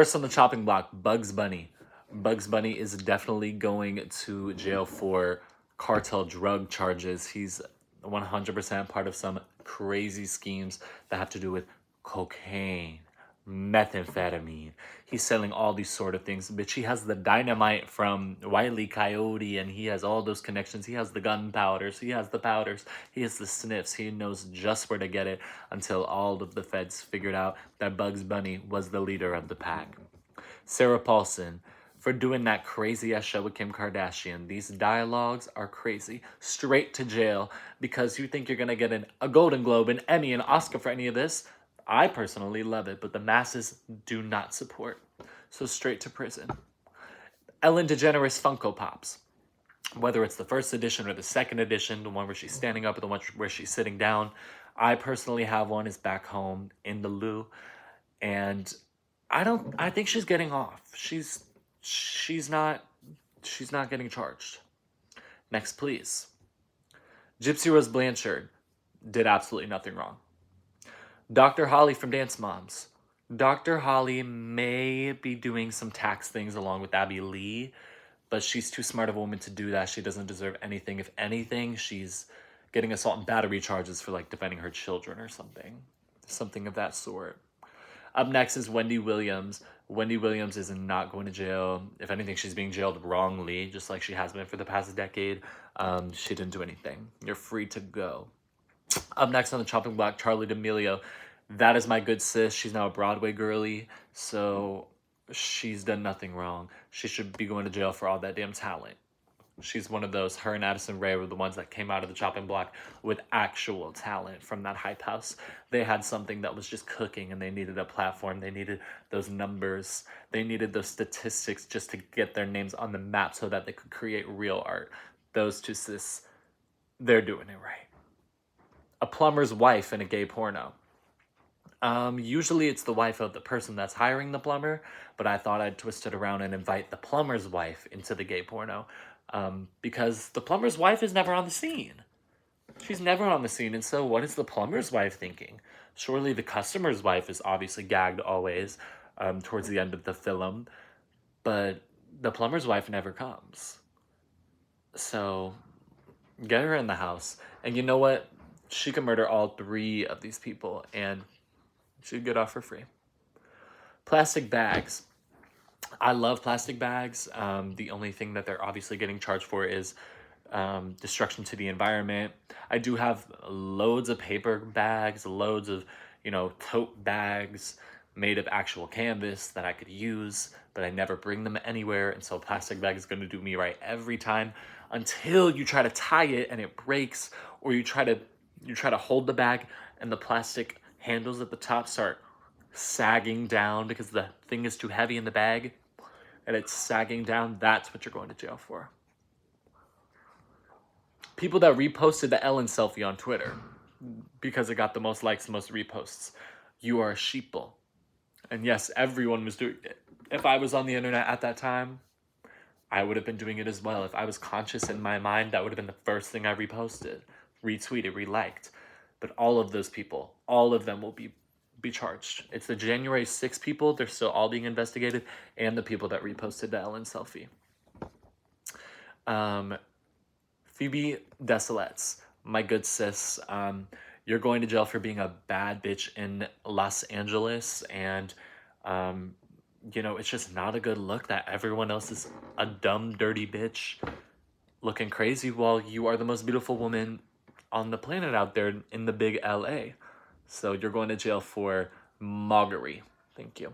First on the chopping block, Bugs Bunny. Bugs Bunny is definitely going to jail for cartel drug charges. He's 100% part of some crazy schemes that have to do with cocaine, methamphetamine. He's selling all these sort of things. Bitch, he has the dynamite from Wile E. Coyote, and he has all those connections. He has the gunpowders, he has the powders, he has the sniffs. He knows just where to get it until all of the feds figured out that Bugs Bunny was the leader of the pack. Sarah Paulson, for doing that crazy ass show with Kim Kardashian. These dialogues are crazy. Straight to jail because you think you're gonna get a Golden Globe, an Emmy, an Oscar for any of this. I personally love it, but the masses do not support. So straight to prison. Ellen DeGeneres Funko Pops. Whether it's the first edition or the second edition, the one where she's standing up or the one where she's sitting down. I personally have one. It's back home in the loo. And I think she's getting off. She's not getting charged. Next, please. Gypsy Rose Blanchard did absolutely nothing wrong. Dr. Holly from Dance Moms. Dr. Holly may be doing some tax things along with Abby Lee, but she's too smart of a woman to do that. She doesn't deserve anything. If anything, she's getting assault and battery charges for like defending her children or something of that sort. Up next is Wendy Williams. Wendy Williams is not going to jail. If anything, she's being jailed wrongly, just like she has been for the past decade. She didn't do anything. You're free to go. Up next on the chopping block, Charlie D'Amelio. That is my good sis. She's now a Broadway girly, so she's done nothing wrong. She should be going to jail for all that damn talent. She's one of those. Her and Addison Rae were the ones that came out of the chopping block with actual talent from that hype house. They had something that was just cooking, and they needed a platform. They needed those numbers. They needed those statistics just to get their names on the map so that they could create real art. Those two sis, they're doing it right. A plumber's wife in a gay porno. Usually it's the wife of the person that's hiring the plumber, but I thought I'd twist it around and invite the plumber's wife into the gay porno. Because the plumber's wife is never on the scene. She's never on the scene, and so what is the plumber's wife thinking? Surely the customer's wife is obviously gagged always towards the end of the film, but the plumber's wife never comes. So get her in the house. And you know what? She could murder all three of these people, and she'd get off for free. Plastic bags. I love plastic bags. The only thing that they're obviously getting charged for is destruction to the environment. I do have loads of paper bags, loads of, tote bags made of actual canvas that I could use, but I never bring them anywhere. And so a plastic bag is going to do me right every time until you try to tie it and it breaks, or you try to hold the bag and the plastic handles at the top start sagging down because the thing is too heavy in the bag and it's sagging down. That's what you're going to jail for. People that reposted the Ellen selfie on Twitter because it got the most likes, the most reposts. You are a sheeple. And yes, everyone was doing it. If I was on the internet at that time, I would have been doing it as well. If I was conscious in my mind, that would have been the first thing I reposted, retweeted, reliked. But all of those people, all of them will be charged. It's the January 6 people. They're still all being investigated, and the people that reposted the Ellen selfie. Phoebe Desilets, my good sis. You're going to jail for being a bad bitch in Los Angeles, and it's just not a good look that everyone else is a dumb, dirty bitch looking crazy while you are the most beautiful woman on the planet out there in the big LA. So you're going to jail for maugery. Thank you.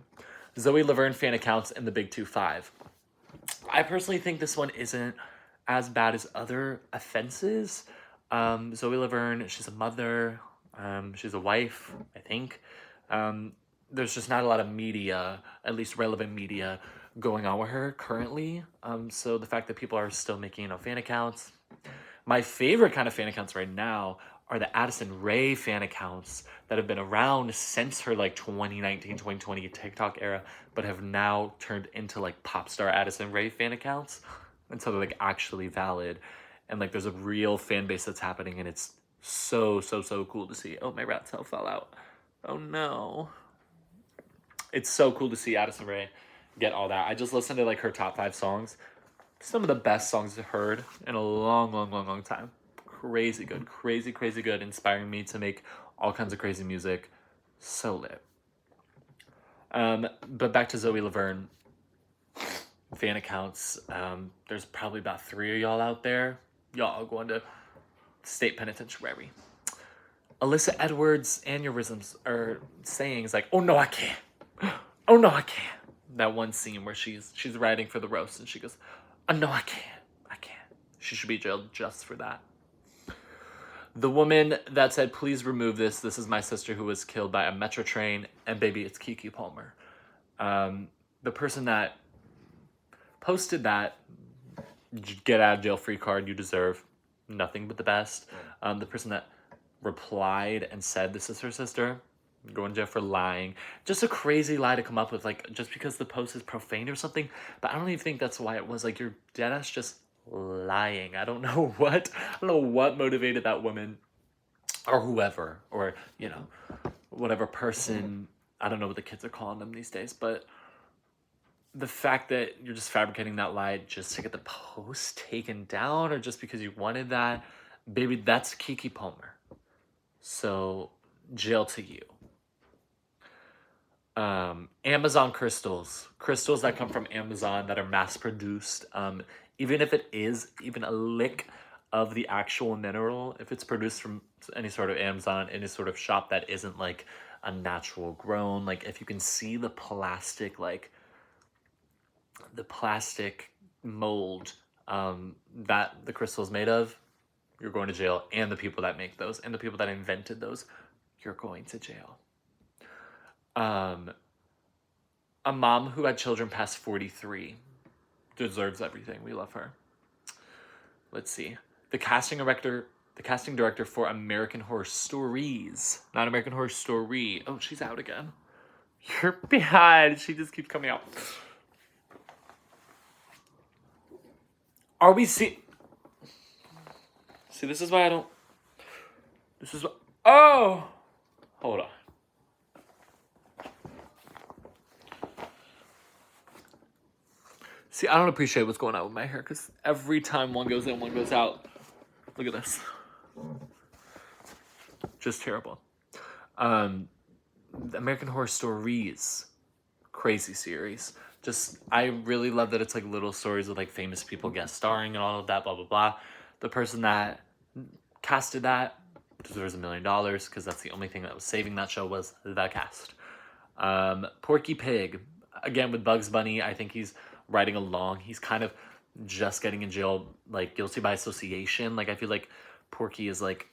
Zoe Laverne fan accounts in the Big 2-5. I personally think this one isn't as bad as other offenses. Zoe Laverne, she's a mother. She's a wife, I think. There's just not a lot of media, at least relevant media, going on with her currently. So the fact that people are still making, fan accounts. My favorite kind of fan accounts right now are the Addison Rae fan accounts that have been around since her 2019, 2020 TikTok era, but have now turned into pop star Addison Rae fan accounts. And so they're actually valid. And there's a real fan base that's happening, and it's so cool to see. Oh, my rat tail fell out. Oh no. It's so cool to see Addison Rae get all that. I just listened to like her top 5 songs. Some of the best songs I've heard in a long, long, long, long time. Crazy good, crazy, crazy good, inspiring me to make all kinds of crazy music. So lit. But back to Zoe Laverne fan accounts. There's probably about 3 of y'all out there. Y'all going to state penitentiary. Alyssa Edwards' aneurysms are sayings like, "Oh no, I can't. Oh no, I can't." That one scene where she's writing for the roast and she goes, "Oh no, I can't. I can't." She should be jailed just for that. The woman that said, "Please remove this. This is my sister who was killed by a metro train, and baby, it's Keke Palmer." The person that posted that, "Get out of jail free card, you deserve nothing but the best." The person that replied and said this is her sister, going to jail for lying. Just a crazy lie to come up with, like, just because the post is profane or something. But I don't even think that's why it was. Like, you're deadass just lying. I don't know what motivated that woman or whoever, or, you know, whatever person. I don't know what the kids are calling them these days, but the fact that you're just fabricating that lie just to get the post taken down, or just because you wanted that, baby, that's Keke Palmer. So, jail to you. Amazon crystals that come from Amazon that are mass produced. Even if it is even a lick of the actual mineral, if it's produced from any sort of Amazon, any sort of shop that isn't like a natural grown, like if you can see the plastic, like the plastic mold that the crystal is made of, you're going to jail. And the people that make those and the people that invented those, you're going to jail. A mom who had children past 43 deserves everything. We love her. Let's see. The casting director for American Horror Stories, not American Horror Story. Oh, she's out again. You're behind. She just keeps coming out. Are we see? See, this is why I don't. This is what. Oh, hold on. See, I don't appreciate what's going on with my hair because every time one goes in, one goes out. Look at this. Just terrible. The American Horror Stories, crazy series. Just, I really love that it's like little stories with like famous people guest starring and all of that, blah, blah, blah. The person that casted that deserves $1 million because that's the only thing that was saving that show was the cast. Porky Pig, again with Bugs Bunny, I think he's riding along. He's kind of just getting in jail, like guilty by association. Like I feel like Porky is like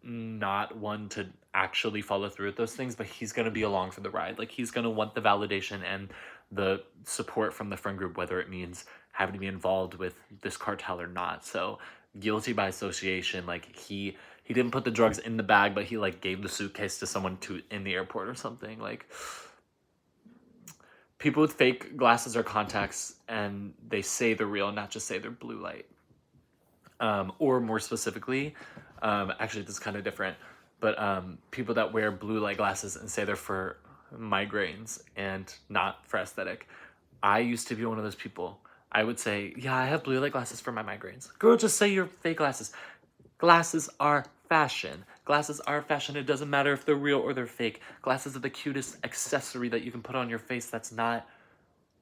not one to actually follow through with those things, but he's going to be along for the ride. Like he's going to want the validation and the support from the friend group, whether it means having to be involved with this cartel or not. So guilty by association, like he didn't put the drugs in the bag, but he like gave the suitcase to someone in the airport or something. Like people with fake glasses or contacts and they say they're real, not just say they're blue light. Or more specifically, actually this is kind of different, but people that wear blue light glasses and say they're for migraines and not for aesthetic. I used to be one of those people. I would say, yeah, I have blue light glasses for my migraines. Girl, just say you're fake glasses. Glasses are fashion. Glasses are fashion. It doesn't matter if they're real or they're fake. Glasses are the cutest accessory that you can put on your face that's not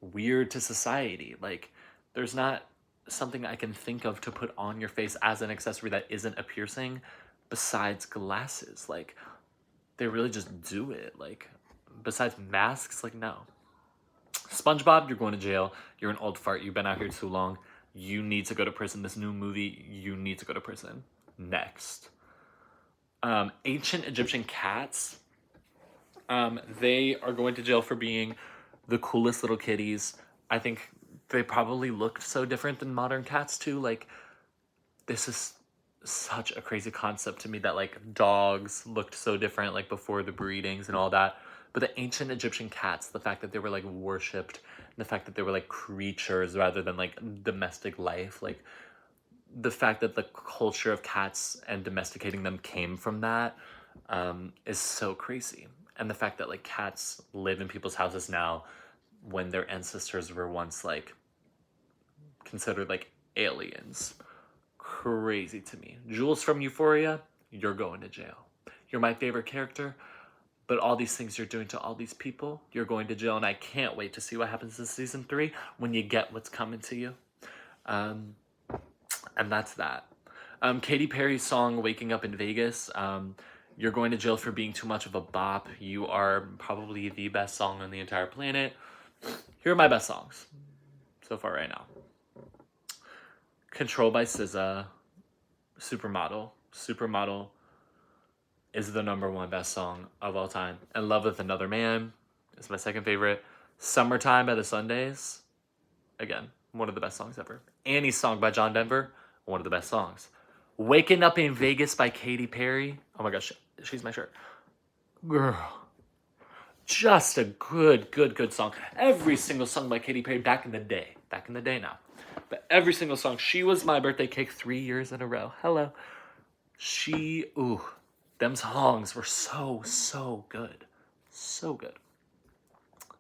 weird to society. Like, there's not something I can think of to put on your face as an accessory that isn't a piercing besides glasses. Like, they really just do it. Like, besides masks, like, no. SpongeBob, you're going to jail. You're an old fart. You've been out here too long. You need to go to prison. This new movie, you need to go to prison. Next. Ancient Egyptian cats. They are going to jail for being the coolest little kitties. I think they probably looked so different than modern cats too. Like, this is such a crazy concept to me that like dogs looked so different like before the breedings and all that. But the ancient Egyptian cats, the fact that they were like worshipped, the fact that they were like creatures rather than like domestic life, like the fact that the culture of cats and domesticating them came from that is so crazy. And the fact that like cats live in people's houses now when their ancestors were once like considered like aliens. Crazy to me. Jules from Euphoria, you're going to jail. You're my favorite character, but all these things you're doing to all these people, you're going to jail, and I can't wait to see what happens in season 3 when you get what's coming to you. And that's that. Katy Perry's song "Waking Up in Vegas." You're going to jail for being too much of a bop. You are probably the best song on the entire planet. Here are my best songs so far right now. Control by SZA. Supermodel. Supermodel is the #1 best song of all time. And Love with Another Man is my second favorite. Summertime by the Sundays. Again, one of the best songs ever. Annie's Song by John Denver. One of the best songs. Waking Up in Vegas by Katy Perry. Oh my gosh, she's my shirt. Girl. Just a good song. Every single song by Katy Perry back in the day. Back in the day now. But every single song. She was my birthday cake 3 years in a row. Hello. Them songs were so good. So good.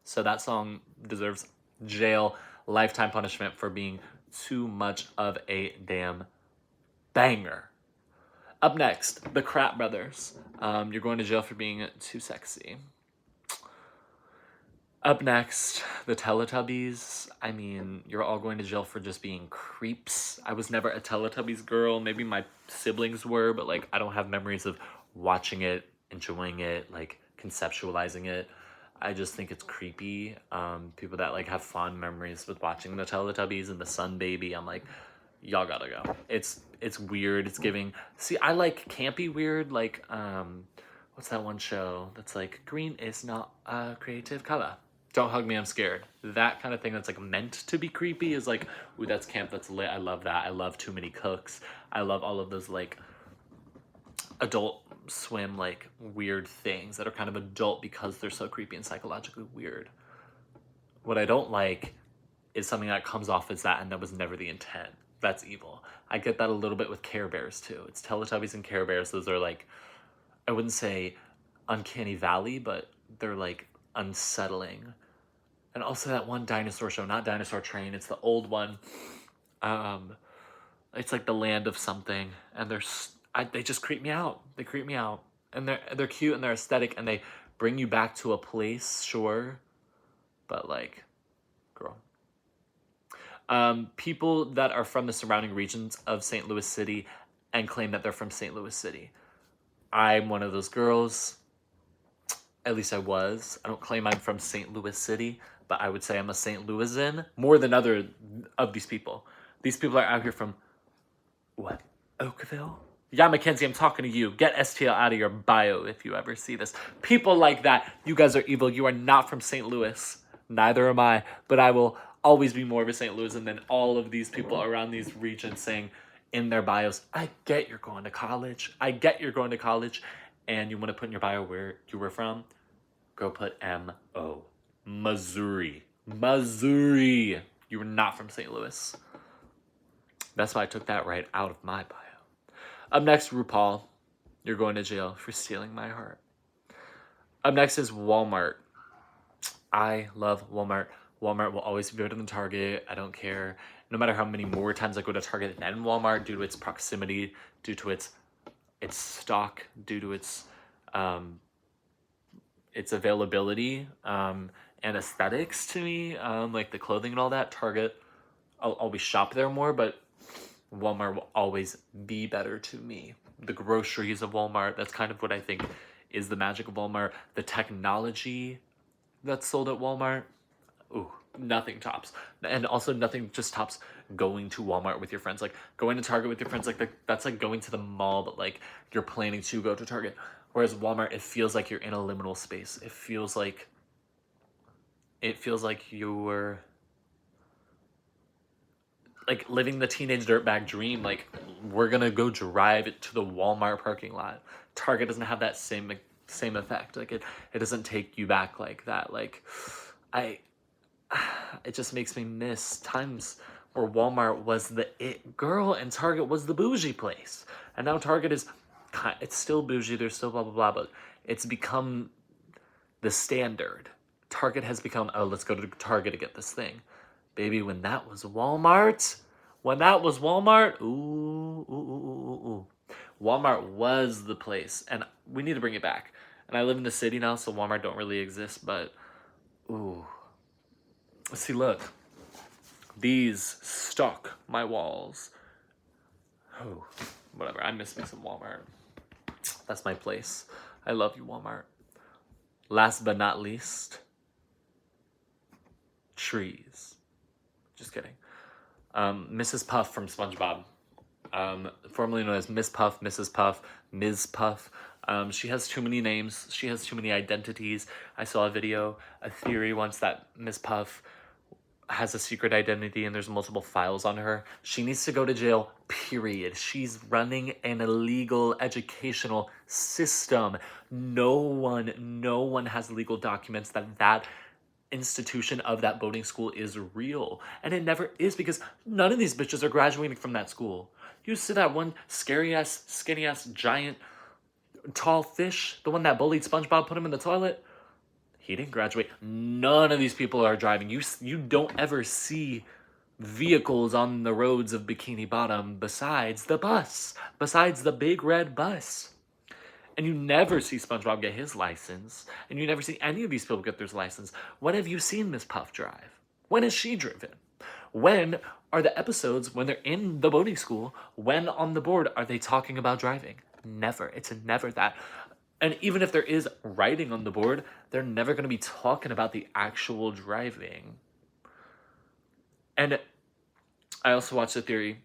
So that song deserves jail, lifetime punishment for being too much of a damn banger. Up next, the Crap Brothers. You're going to jail for being too sexy. Up next, the Teletubbies. I mean, you're all going to jail for just being creeps. I was never a Teletubbies girl. Maybe my siblings were, but like I don't have memories of watching it, enjoying it, like conceptualizing it. I just think it's creepy. People that like have fond memories with watching the Teletubbies and the Sun Baby, I'm like, y'all gotta go. It's weird. It's giving. See, I like campy weird. Like what's that one show that's like green is not a creative color? Don't Hug Me, I'm Scared. That kind of thing that's like meant to be creepy is like, ooh, that's camp, that's lit. I love that. I love Too Many Cooks. I love all of those like Adult Swim like weird things that are kind of adult because they're so creepy and psychologically weird. What I don't like is something that comes off as that and that was never the intent. That's evil. I get that a little bit with Care Bears too. It's Teletubbies and Care Bears. Those are like, I wouldn't say uncanny valley, but they're like unsettling. And also that one dinosaur show, not Dinosaur Train, it's the old one. It's like the land of something, and they just creep me out. They creep me out, and they're cute and they're aesthetic, and they bring you back to a place, sure, but like, girl. People that are from the surrounding regions of St. Louis City and claim that they're from St. Louis City. I'm one of those girls. At least I was. I don't claim I'm from St. Louis City, but I would say I'm a St. Louisan more than other of these people. These people are out here from, what, Oakville? Yeah, Mackenzie, I'm talking to you. Get STL out of your bio if you ever see this. People like that, you guys are evil. You are not from St. Louis. Neither am I, but I will always be more of a St. Louisan than all of these people around these regions saying in their bios, I get you're going to college. I get you're going to college. And you want to put in your bio where you were from, go put M-O. Missouri. Missouri. You were not from St. Louis. That's why I took that right out of my bio. Up next, RuPaul. You're going to jail for stealing my heart. Up next is Walmart. I love Walmart. Walmart will always be better than Target. I don't care. No matter how many more times I go to Target than Walmart due to its proximity, due to its stock, due to its availability and aesthetics to me, like the clothing and all that. Target, I'll always shop there more, but Walmart will always be better to me. The groceries of Walmart, that's kind of what I think is the magic of Walmart. The technology that's sold at Walmart, ooh, nothing tops. And also nothing just tops going to Walmart with your friends. Like going to Target with your friends, like that's like going to the mall, but like you're planning to go to Target. Whereas Walmart, it feels like you're in a liminal space. It feels like you're like living the teenage dirtbag dream. Like, we're gonna go drive it to the Walmart parking lot. Target doesn't have that same effect. Like it doesn't take you back like that. Like it just makes me miss times where Walmart was the it girl and Target was the bougie place. And now Target is, it's still bougie, there's still blah, blah, blah, but it's become the standard. Target has become, oh, let's go to Target to get this thing. Baby, when that was Walmart, ooh, ooh, ooh, ooh, ooh. Walmart was the place, and we need to bring it back. And I live in the city now, so Walmart don't really exist, but ooh. See, look. These stock my walls. Oh, whatever. I miss me some Walmart. That's my place. I love you, Walmart. Last but not least, trees. Just kidding. Mrs. Puff from SpongeBob, formerly known as Miss Puff, Mrs. Puff, Ms. Puff. She has too many names. She has too many identities. I saw a theory once that Miss Puff has a secret identity and there's multiple files on her. She needs to go to jail, period. She's running an illegal educational system. No one has legal documents that institution of that boarding school is real. And it never is, because none of these bitches are graduating from that school. You see that one scary ass, skinny ass, giant, tall fish, the one that bullied SpongeBob, put him in the toilet? He didn't graduate. None of these people are driving. You don't ever see vehicles on the roads of Bikini Bottom besides the bus, besides the big red bus. And you never see SpongeBob get his license, and you never see any of these people get their license. When have you seen Miss Puff drive? When has she driven? When are the episodes when they're in the boating school? When on the board are they talking about driving? Never. It's never that. And even if there is writing on the board, they're never going to be talking about the actual driving. And I also watched a theory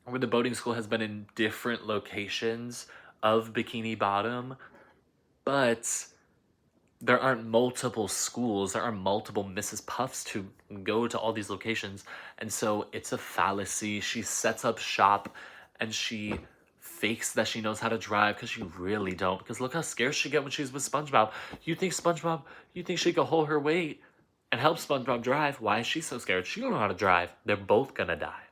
where the boating school has been in different locations of Bikini Bottom, but there aren't multiple schools, there are multiple Mrs. Puffs to go to all these locations. And so it's a fallacy. She sets up shop and she fakes that she knows how to drive, because she really don't. Because look how scared she get when she's with SpongeBob. You think she could hold her weight and help SpongeBob drive? Why is she so scared? She don't know how to drive. They're both gonna die.